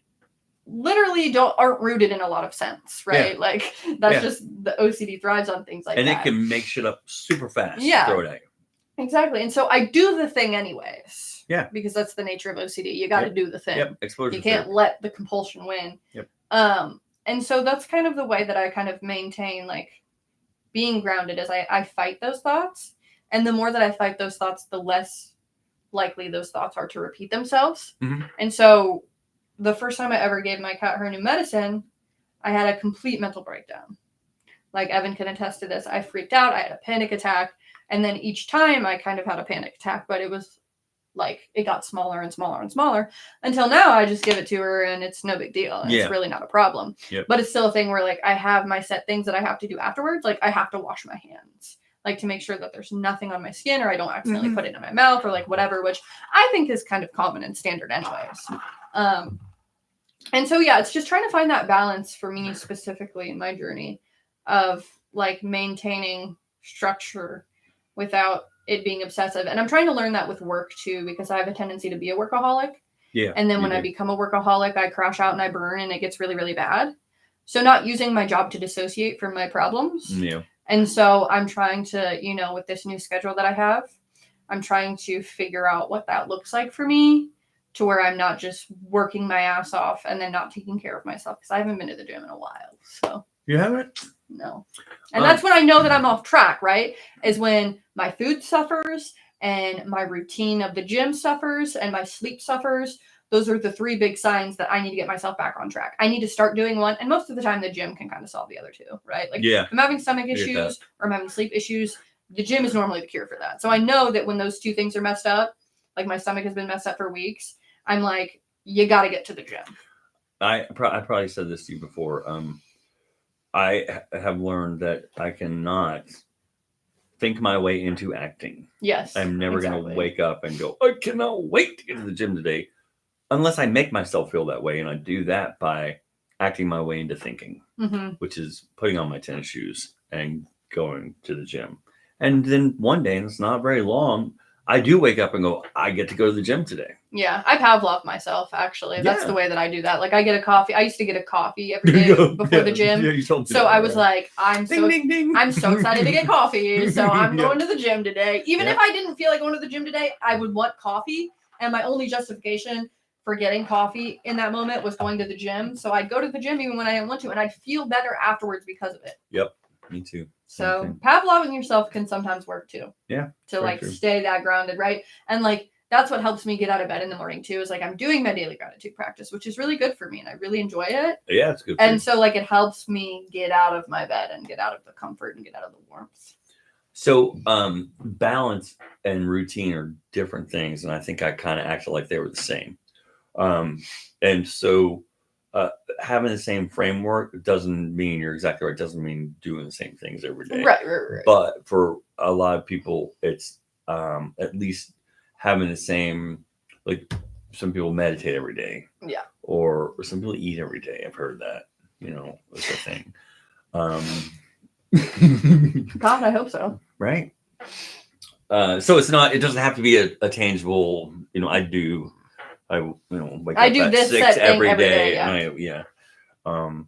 literally aren't rooted in a lot of sense, right? Yeah. Like that's just the OCD thrives on things like
that. And
it
can make shit up super fast.
Yeah.
Throw it at you.
Exactly. And so I do the thing anyways.
Yeah.
Because that's the nature of OCD. You got to do the thing.
Yep. Exposure.
You can't let the compulsion win.
Yep.
And so that's kind of the way that I kind of maintain like being grounded is I fight those thoughts. And the more that I fight those thoughts, the less likely those thoughts are to repeat themselves. And so the first time I ever gave my cat her new medicine, I had a complete mental breakdown. Like Evan can attest to this. I freaked out. I had a panic attack. And then each time I kind of had a panic attack, but it was like, it got smaller and smaller and smaller until now I just give it to her and it's no big deal. And it's really not a problem. But it's still a thing where like, I have my set things that I have to do afterwards. Like I have to wash my hands, like to make sure that there's nothing on my skin or I don't accidentally put it in my mouth or like whatever, which I think is kind of common and standard anyways. And so, yeah, it's just trying to find that balance for me specifically in my journey of like maintaining structure without it being obsessive. And I'm trying to learn that with work too, because I have a tendency to be a workaholic.
Yeah.
And then when I become a workaholic, I crash out and I burn and it gets really, really bad. So not using my job to dissociate from my problems.
Yeah.
And so I'm trying to, you know, with this new schedule that I have, I'm trying to figure out what that looks like for me to where I'm not just working my ass off and then not taking care of myself because I haven't been to the gym in a while. So
you haven't?
No. And that's when I know that I'm off track, right? Is when my food suffers and my routine of the gym suffers and my sleep suffers. Those are the three big signs that I need to get myself back on track. I need to start doing one. And most of the time the gym can kind of solve the other two, right? Like if I'm having stomach issues or I'm having sleep issues, the gym is normally the cure for that. So I know that when those two things are messed up, like my stomach has been messed up for weeks, I'm like, you got to get to the gym.
I probably said this to you before. I have learned that I cannot think my way into acting.
Yes.
I'm never going to wake up and go, I cannot wait to get to the gym today. Unless I make myself feel that way. And I do that by acting my way into thinking, which is putting on my tennis shoes and going to the gym. And then one day, and it's not very long, I do wake up and go, I get to go to the gym today.
Yeah, I Pavlov myself, actually. That's the way that I do that. Like, I get a coffee. I used to get a coffee every day before the gym.
Yeah, you told me
so I was like, I'm so excited to get coffee. So I'm
Yeah.
going to the gym today. Even if I didn't feel like going to the gym today, I would want coffee. And my only justification for getting coffee in that moment was going to the gym. So I'd go to the gym even when I didn't want to. And I'd feel better afterwards because of it.
Yep, me too.
So Pavloving yourself can sometimes work too.
Yeah.
To like stay that grounded, right? And like that's what helps me get out of bed in the morning too. Is like I'm doing my daily gratitude practice, which is really good for me, and I really enjoy it.
Yeah, it's good.
And so like it helps me get out of my bed and get out of the comfort and get out of the warmth.
So balance and routine are different things, and I think I kind of acted like they were the same. And so having the same framework doesn't mean you're exactly right. It doesn't mean doing the same things every day.
Right.
But for a lot of people, it's at least having the same, like some people meditate every day.
Yeah.
Or some people eat every day. I've heard that, you know, that's a thing.
God, I hope so.
Right. So it doesn't have to be a tangible, you know, I wake up
do
at
this
6 every
day.
Yeah.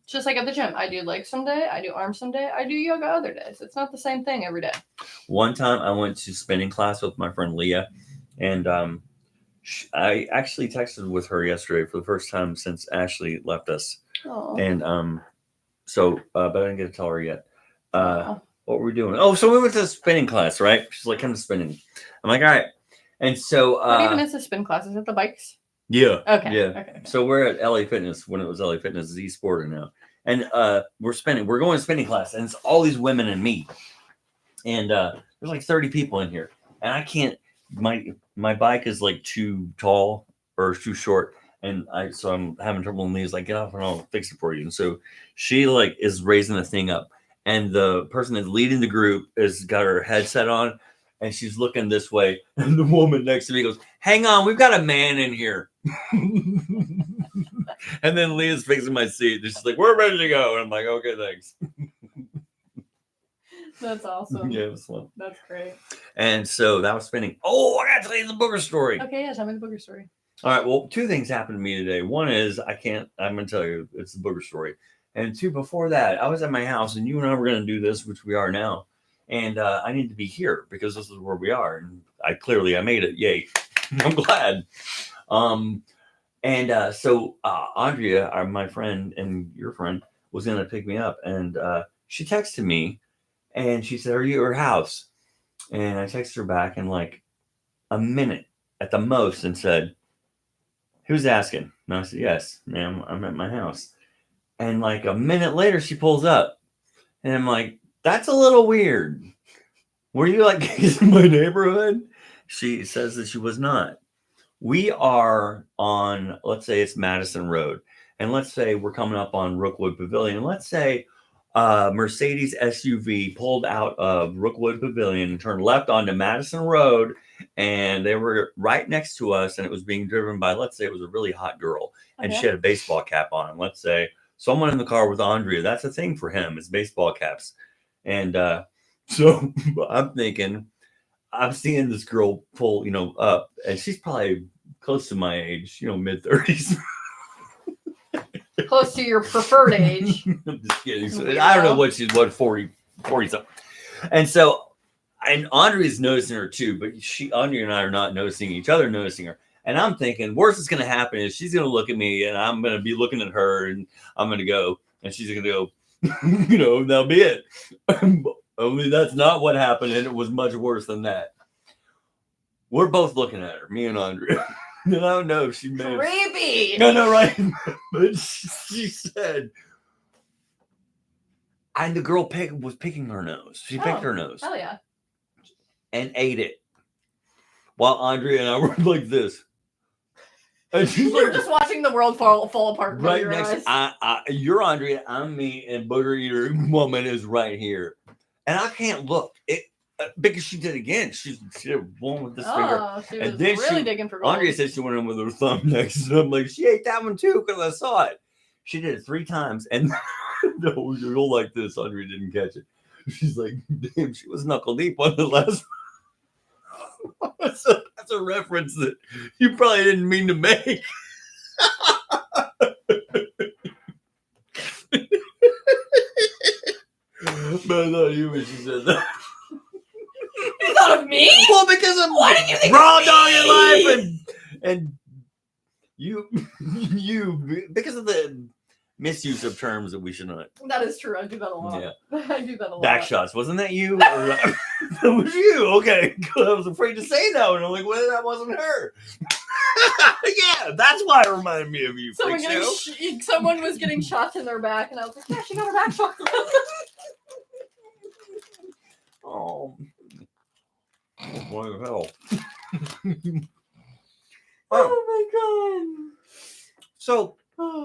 Just like at the gym, I do legs someday, I do arms someday, I do yoga other days. It's not the same thing every day.
One time I went to spinning class with my friend Leah, and I actually texted with her yesterday for the first time since Ashley left us.
Aww.
And but I didn't get to tell her yet. What were we doing? Oh, so we went to spinning class, right? She's like, come to spinning. I'm like, all right. And so
what even is a spin class? Is it the bikes?
Yeah.
Okay.
Yeah.
Okay.
So we're at LA Fitness when it was LA Fitness, Z Sporting now. And we're going to spinning class, and it's all these women and me. And there's like 30 people in here. And I can't, my bike is like too tall or too short. And so I'm having trouble, and Leah's like, get off and I'll fix it for you. And so she like is raising the thing up. and the person that's leading the group has got her headset on, and she's looking this way, and the woman next to me goes, "Hang on, we've got a man in here." And then Leah's fixing my seat. She's like, "We're ready to go," and I'm like, "Okay, thanks."
That's awesome.
Yeah, it was fun.
That's great.
And so that was spinning. Oh, I gotta tell you the booger story.
Okay, yeah, tell me the booger story.
All right, well, 2 things happened to me today. One is I'm gonna tell you it's the booger story. And 2, before that, I was at my house and you and I were gonna do this, which we are now. And I need to be here because this is where we are. And I made it. Yay. I'm glad. So Andrea, my friend and your friend, was gonna pick me up, and she texted me and she said, "Are you at your house?" And I texted her back in like a minute at the most and said, "Who's asking?" And I said, "Yes, ma'am, I'm at my house." And like a minute later, she pulls up. And I'm like, "That's a little weird. Were you like in my neighborhood?" She says that she was not. We are on, let's say it's Madison Road. And let's say we're coming up on Rookwood Pavilion. And let's say Mercedes SUV pulled out of Rookwood Pavilion and turned left onto Madison Road, and they were right next to us, and it was being driven by, let's say it was a really hot girl, and she had a baseball cap on. And let's say someone in the car with Andrea, that's a thing for him, is baseball caps. And so I'm thinking, I'm seeing this girl pull, up, and she's probably close to my age, mid-30s.
Close to your preferred age.
I'm just kidding. So, I don't know what she's, 40 something. And so, and Andrea's noticing her too, but Andrea and I are not noticing each other, noticing her. And I'm thinking, worst that's going to happen is she's going to look at me and I'm going to be looking at her and I'm going to go, and she's going to go, that'll be it. Only that's not what happened. And it was much worse than that. We're both looking at her, me and Andrea. And I don't know if she made
creepy.
No, right. But she said, and the girl was picking her nose. She picked her nose.
Hell yeah.
And ate it. While Andrea and I were like this. And she's
You're just watching the world fall apart.
Right next to you're Andrea, I'm me, and Booger Eater woman is right here. And I can't look. Because she did again. She did one with this finger.
She was really digging for gold.
Andrea said she went in with her thumb next. And I'm like, she ate that one too because I saw it. She did it 3 times. And no, you'll like this. Andrea didn't catch it. She's like, damn, she was knuckle deep on the last one. That's a reference that you probably didn't mean to make. But I thought you when she said that.
You thought of me?
Well, because I'm
why did you think
raw dog in life, and you because of the misuse of terms that we should not.
That is true. I do that a lot. Yeah. I do that a lot.
Back shots. Wasn't that you? That was you. Okay. I was afraid to say that one. I'm like, well, that wasn't her. Yeah, that's why it reminded me of you.
Someone was getting shots in their back, and I was like, yeah, she got her back shot.
Oh. What the hell?
Oh my god.
So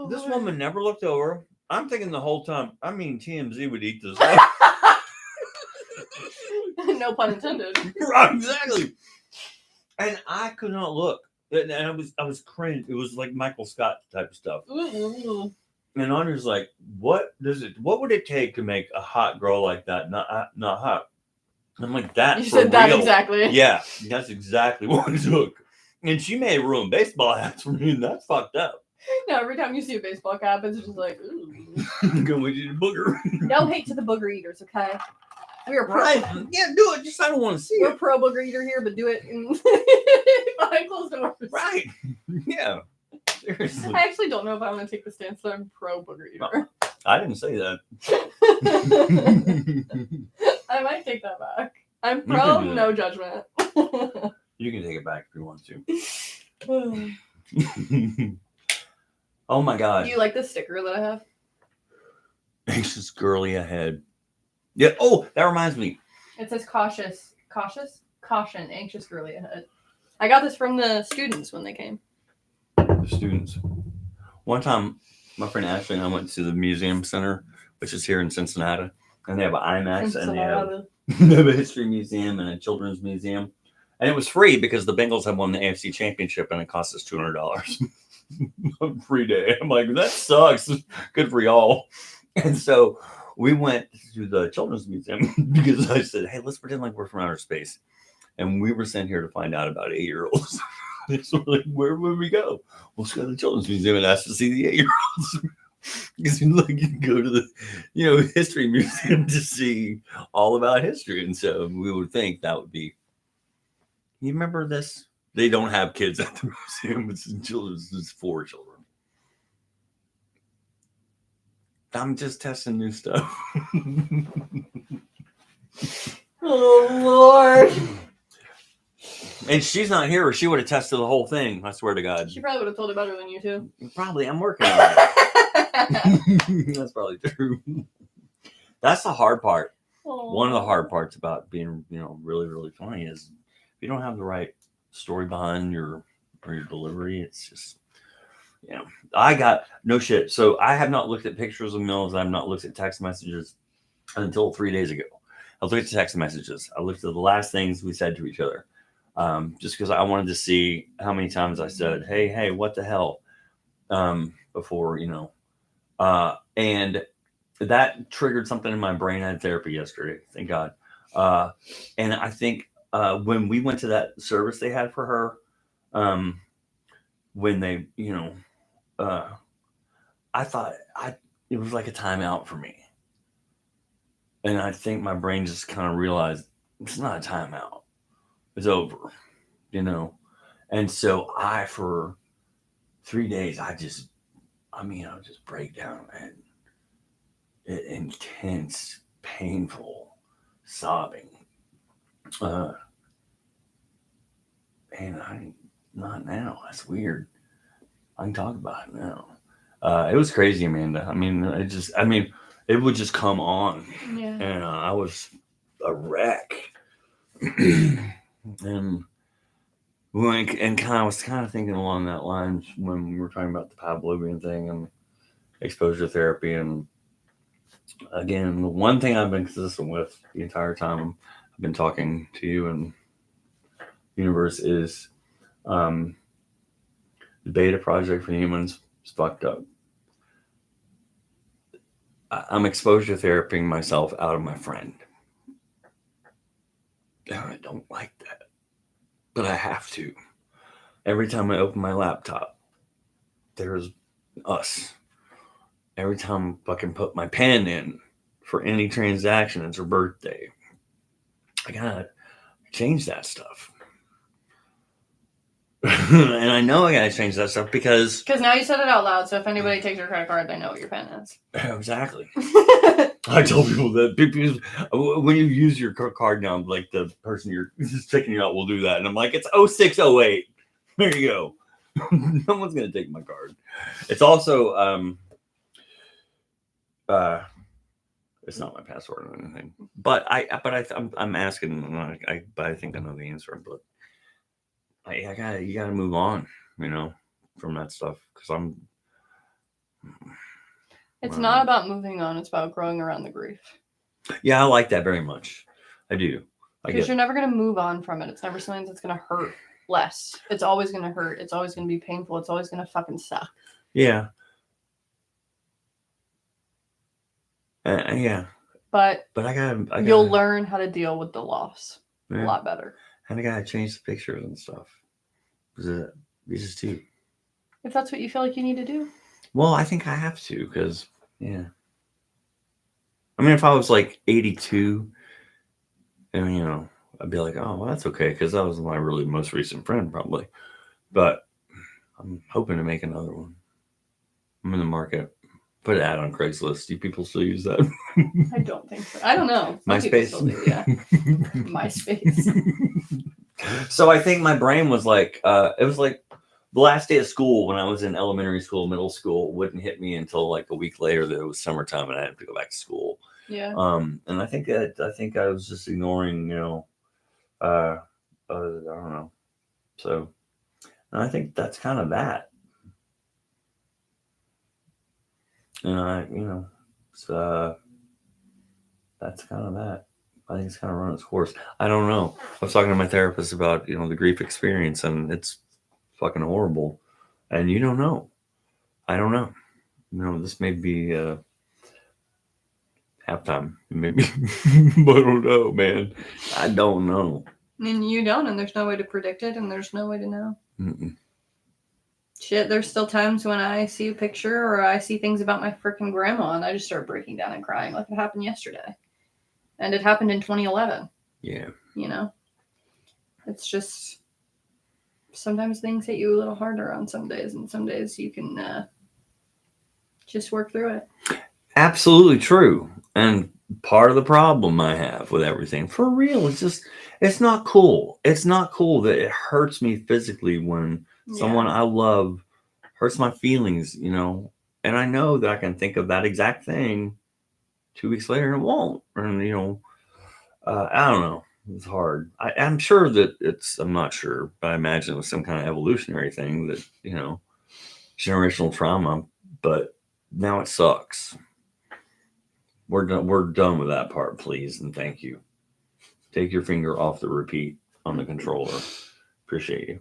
this woman never looked over. I'm thinking the whole time, TMZ would eat this up.
No pun intended.
Right, exactly. And I could not look. And I was cringe. It was like Michael Scott type of stuff.
Mm-hmm.
And Andrea's like, what would it take to make a hot girl like that not hot? I'm like, that.
You said that exactly.
Yeah, that's exactly what it took. And she may have ruined baseball hats for me, and that's fucked up.
No, every time you see a baseball cap, it's just like, ooh.
Go with you to booger.
No hate to the booger eaters, okay? We are pro.
Right. Yeah, do it. Just I don't want to see
We're
it.
pro booger eater here, but do it behind closed doors.
Right. Yeah. Seriously.
I actually don't know if I want to take the stance that I'm pro booger eater.
I didn't say that.
I might take that back. I'm pro, no judgment.
You can take it back if you want to. Oh my god.
Do you like this sticker that I have?
Anxious girly ahead. Yeah. Oh, that reminds me.
It says caution, anxious girly ahead. I got this from the students when they came.
The students. One time, my friend Ashley and I went to the museum center, which is here in Cincinnati. and they have an IMAX, and they have a history museum and a children's museum. And it was free because the Bengals had won the AFC Championship, and it cost us $200 free day. I'm like, that sucks. Good for y'all. And so we went to the children's museum because I said, hey, let's pretend like we're from outer space. And we were sent here to find out about 8-year-olds. So like, where would we go? We'll go to the children's museum and ask to see the 8-year-olds. Because you can go to the history museum to see all about history. And so we would think that would be. You remember this? They don't have kids at the museum. It's for children. I'm just testing new stuff.
Oh, Lord.
And she's not here, or she would have tested the whole thing. I swear to God.
She probably would have told it better than you too.
Probably. I'm working on it. That's probably true. That's the hard part. Aww. One of the hard parts about being, really, really funny is if you don't have the right story behind your delivery, it's just, I got no shit. So I have not looked at pictures of Mills. I have not looked at text messages until 3 days ago. I looked at text messages. I looked at the last things we said to each other. Just because I wanted to see how many times I said, hey, what the hell? Before, and that triggered something in my brain. I had therapy yesterday, thank God. And I think when we went to that service they had for her, when they, I thought it was like a timeout for me. And I think my brain just kind of realized it's not a timeout. It's over, And so for 3 days, I just break down and intense, painful sobbing. And not now. That's weird. I can talk about it now. It was crazy, Amanda. It would just come on.
Yeah.
And I was a wreck. And I was kind of thinking along that lines when we were talking about the Pavlovian thing and exposure therapy. And again, the one thing I've been consistent with the entire time I've been talking to you and universe is the beta project for humans is fucked up. I'm exposure therapying myself out of my friend. And I don't like that. But I have to. Every time I open my laptop, there's us. Every time I fucking put my pen in for any transaction, it's her birthday. I gotta change that stuff. And I know I gotta change that stuff because
now you said it out loud, so if anybody takes your credit card, they know what your pen is.
Exactly. I tell people that when you use your card now, like the person you're just checking you out will do that. And I'm like, it's 0608. There you go. No one's going to take my card. It's also, it's not my password or anything, but I'm asking, but I think I know the answer, but you gotta move on, from that stuff. Cause
it's not about moving on. It's about growing around the grief.
Yeah, I like that very much. I do.
Because you're never going to move on from it. It's never something that's going to hurt less. It's always going to hurt. It's always going to be painful. It's always going to fucking suck.
Yeah. Yeah.
But
I gotta
you'll learn how to deal with the loss a lot better.
And I gotta change the pictures and stuff. This is too.
If that's what you feel like you need to do.
Well, I think I have to, because, yeah. If I was like 82, and, I'd be like, oh, well, that's okay, because that was my really most recent friend, probably. But I'm hoping to make another one. I'm in the market. Put an ad on Craigslist. Do people still use that?
I don't think so. I don't know.
MySpace.
Yeah. MySpace.
So I think my brain was like, it was like the last day of school when I was in elementary school, middle school, wouldn't hit me until like a week later that it was summertime and I had to go back to school.
Yeah.
And I think I was just ignoring, I don't know. So, and I think that's kind of that. And it's that's kind of that. I think it's kind of run its course. I don't know. I was talking to my therapist about, the grief experience, and it's fucking horrible. And you don't know. I don't know. This may be halftime. Maybe. I don't know, man. I don't know.
And you don't, and there's no way to predict it, and there's no way to know.
Mm-mm.
Shit, there's still times when I see a picture or I see things about my freaking grandma, and I just start breaking down and crying like it happened yesterday. And it happened in 2011.
Yeah.
It's just sometimes things hit you a little harder on some days, and some days you can just work through it.
Absolutely true. And part of the problem I have with everything, for real, it's not cool. It's not cool that it hurts me physically when someone I love hurts my feelings, and I know that I can think of that exact thing 2 weeks later and it won't. And, I don't know. It's hard. I'm sure that I'm not sure, but I imagine it was some kind of evolutionary thing that, generational trauma, but now it sucks. We're done with that part, please, and thank you. Take your finger off the repeat on the controller. Appreciate you.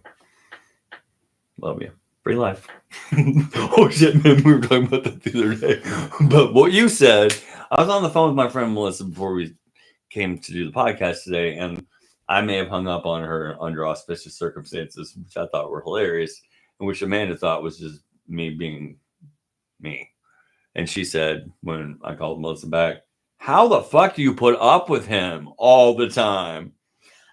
Love you. Free life. Oh shit, man, we were talking about that the other day. But what you said, I was on the phone with my friend Melissa before we came to do the podcast today, and I may have hung up on her under auspicious circumstances, which I thought were hilarious, and which Amanda thought was just me being me. And she said, when I called Melissa back, how the fuck do you put up with him all the time?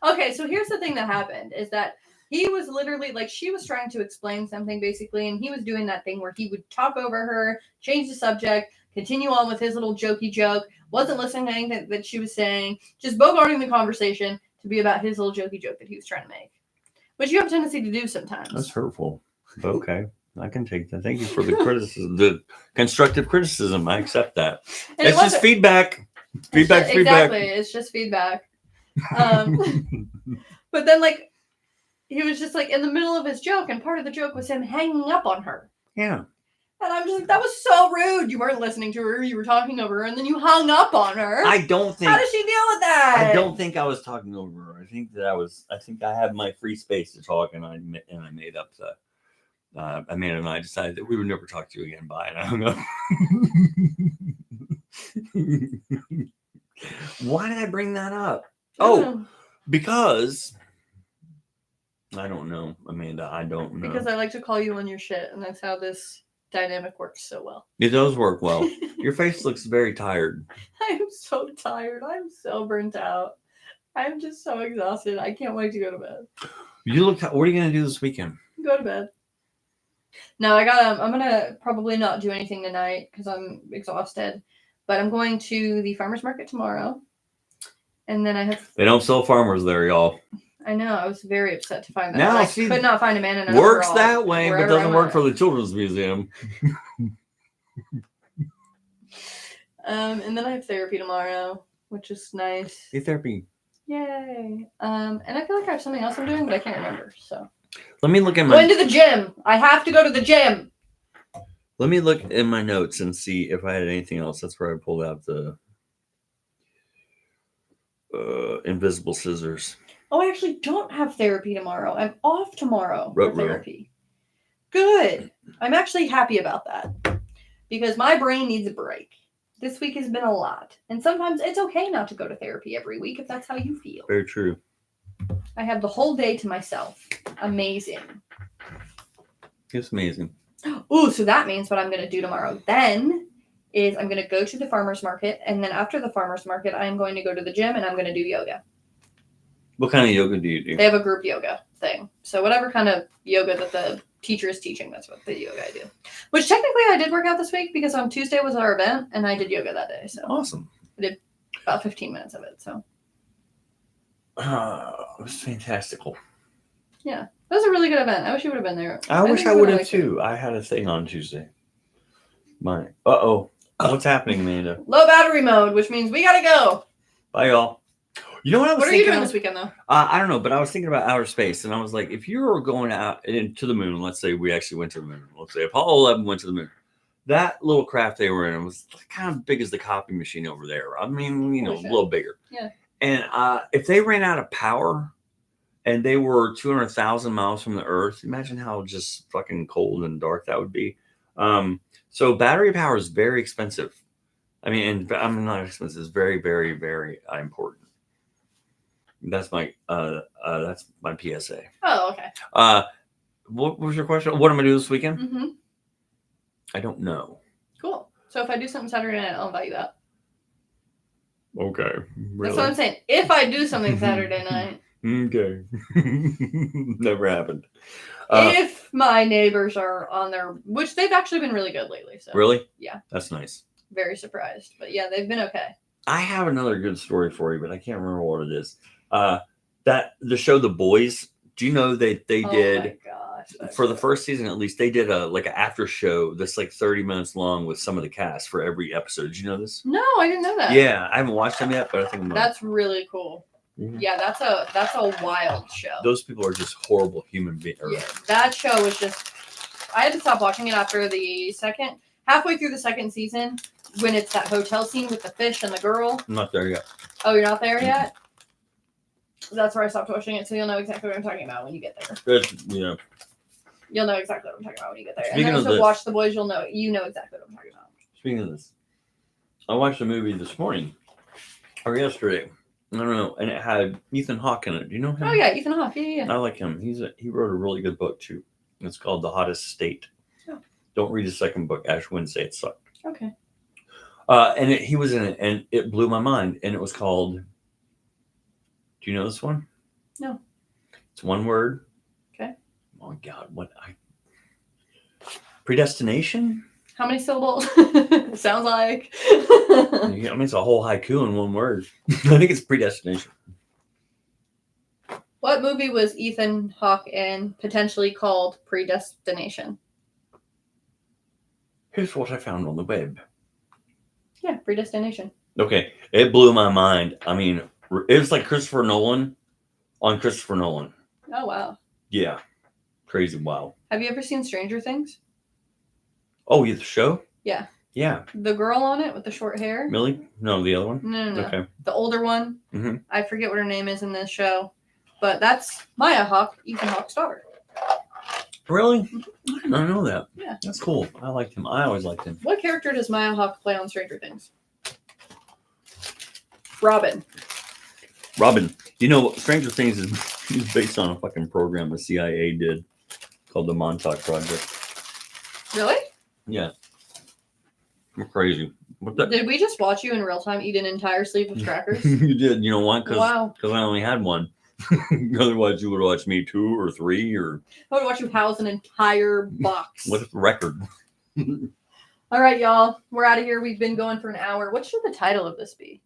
Okay, so here's the thing that happened is that he was literally she was trying to explain something basically, and he was doing that thing where he would talk over her, change the subject, continue on with his little jokey joke, wasn't listening to anything that she was saying, just bogarting the conversation to be about his little jokey joke that he was trying to make, which you have a tendency to do sometimes.
That's hurtful. Okay. I can take that. Thank you for the criticism, the constructive criticism. I accept that. And it's just feedback. Feedback.
Exactly. It's just feedback. But then, he was just in the middle of his joke, and part of the joke was him hanging up on her.
Yeah.
And I'm just that was so rude. You weren't listening to her. You were talking over her, and then you hung up on her.
I don't think.
How does she deal with that?
I don't think I was talking over her. I think I had my free space to talk, and I made up the. Amanda and I decided that we would never talk to you again. Bye. And I hung up. Why did I bring that up? Oh, because I don't know, Amanda. I don't know.
Because I like to call you on your shit, and that's how this dynamic works so well.
It does work well. Your face looks very tired.
I'm so tired. I'm so burnt out. I'm just so exhausted. I can't wait to go to bed.
What are you going to do this weekend?
Go to bed. No, I'm gonna probably not do anything tonight because I'm exhausted. But I'm going to the farmer's market tomorrow, and then they
don't sell farmers there, y'all.
I know. I was very upset to find that.
Now,
I could not find a man in an
works
overall,
that way, but doesn't work for the children's museum.
And then I have therapy tomorrow, which is nice.
Hey, therapy.
Yay. And I feel like I have something else I'm doing, but I can't remember. So.
Let me look at
Going to the gym. I have to go to the gym.
Let me look in my notes and see if I had anything else. That's where I pulled out the invisible scissors.
Oh, I actually don't have therapy tomorrow. I'm off tomorrow for therapy. Good. I'm actually happy about that because my brain needs a break. This week has been a lot. And sometimes it's okay not to go to therapy every week if that's how you feel.
Very true.
I have the whole day to myself. Amazing.
It's amazing.
Ooh, so that means what I'm going to do tomorrow then is I'm going to go to the farmer's market. And then after the farmer's market, I'm going to go to the gym and I'm going to do yoga.
What kind of yoga do you do?
They have a group yoga thing. So whatever kind of yoga that the teacher is teaching, that's what the yoga I do. Which technically I did work out this week because on Tuesday was our event and I did yoga that day. So
awesome.
I did about 15 minutes of it. So
it was fantastical.
Yeah. It was a really good event. I wish you would have been there.
I wish I would have too. I had a thing on Tuesday. What's happening, Amanda?
Low battery mode, which means we gotta go.
Bye, y'all. You know what I was thinking?
What are you doing this weekend, though?
I don't know, but I was thinking about outer space, and I was like, if you were going out into the moon, let's say we actually went to the moon. Let's say Apollo 11 went to the moon. that little craft they were in was kind of big as the copy machine over there. I mean, a little bigger.
Yeah.
And if they ran out of power and they were 200,000 miles from the Earth, imagine how just fucking cold and dark that would be. So battery power is very expensive. I mean, and I'm not expensive. It's very, very, very important. That's my PSA.
Oh, okay.
What was your question? What am I doing this weekend?
Mm-hmm.
I don't know.
Cool. So if I do something Saturday night, I'll invite you out.
Okay. Really?
That's what I'm saying. If I do something Saturday night.
Okay. Never happened.
If my neighbors are on their, which they've actually been really good lately. So
really?
Yeah.
That's nice.
Very surprised. But yeah, they've been okay.
I have another good story for you, but I can't remember what it is. That the show The Boys, do you know they did
my gosh,
for the first season at least, they did an after show that's like 30 minutes long with some of the cast for every episode. Did you know this?
No, I didn't know that.
Yeah, I haven't watched them yet, but I think I'm gonna.
That's really cool. Mm-hmm. Yeah, that's a wild show.
Those people are just horrible human beings.
Yeah, that show was just. I had to stop watching it after halfway through the second season, when it's that hotel scene with the fish and the girl.
I'm not there yet.
Oh, you're not there yet? That's where I stopped watching it, so you'll know exactly what I'm talking about when you get there.
Yeah.
You'll know exactly what I'm talking about when you get there.
Speaking
and then
of
also
this,
watch The Boys, you know exactly what I'm talking about.
Speaking of this, I watched a movie this morning, or yesterday. I don't know, and it had Ethan Hawke in it. Do you know him?
Oh yeah, Ethan Hawke. Yeah. I
like him. He wrote a really good book too. It's called The Hottest State. Oh. Don't read the second book. Ash wouldn't say it sucked.
Okay.
And he was in it, and it blew my mind. And it was called. Do you know this one?
No.
It's one word.
Okay.
Oh my God! Predestination?
How many syllables? Sounds like.
I mean, it's a whole haiku in one word. I think it's predestination.
What movie was Ethan Hawke in, potentially called Predestination?
Here's what I found on the web.
Yeah, Predestination.
Okay, it blew my mind. I mean, it was like Christopher Nolan on Christopher Nolan.
Oh, wow.
Yeah. Crazy wow.
Have you ever seen Stranger Things?
Oh, the show?
Yeah.
Yeah.
The girl on it with the short hair?
Millie? No, the other one?
No.
Okay.
The older one.
Mm-hmm.
I forget what her name is in this show. But that's Maya Hawke, Ethan Hawke's daughter.
Really? I did not know that.
Yeah.
That's cool. I liked him. I always liked him.
What character does Maya Hawke play on Stranger Things? Robin.
You know, Stranger Things is based on a fucking program the CIA did called the Montauk Project.
Really?
Yeah. I'm crazy.
Did we just watch you in real time eat an entire sleeve of crackers?
You did. You know why? Because
wow.
I only had one. Otherwise, you would watch me 2 or 3 or.
I would watch you house an entire box.
What's the record?
All right, y'all. We're out of here. We've been going for an hour. What should the title of this be?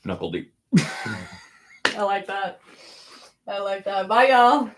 Knuckle deep.
I like that. Bye, y'all.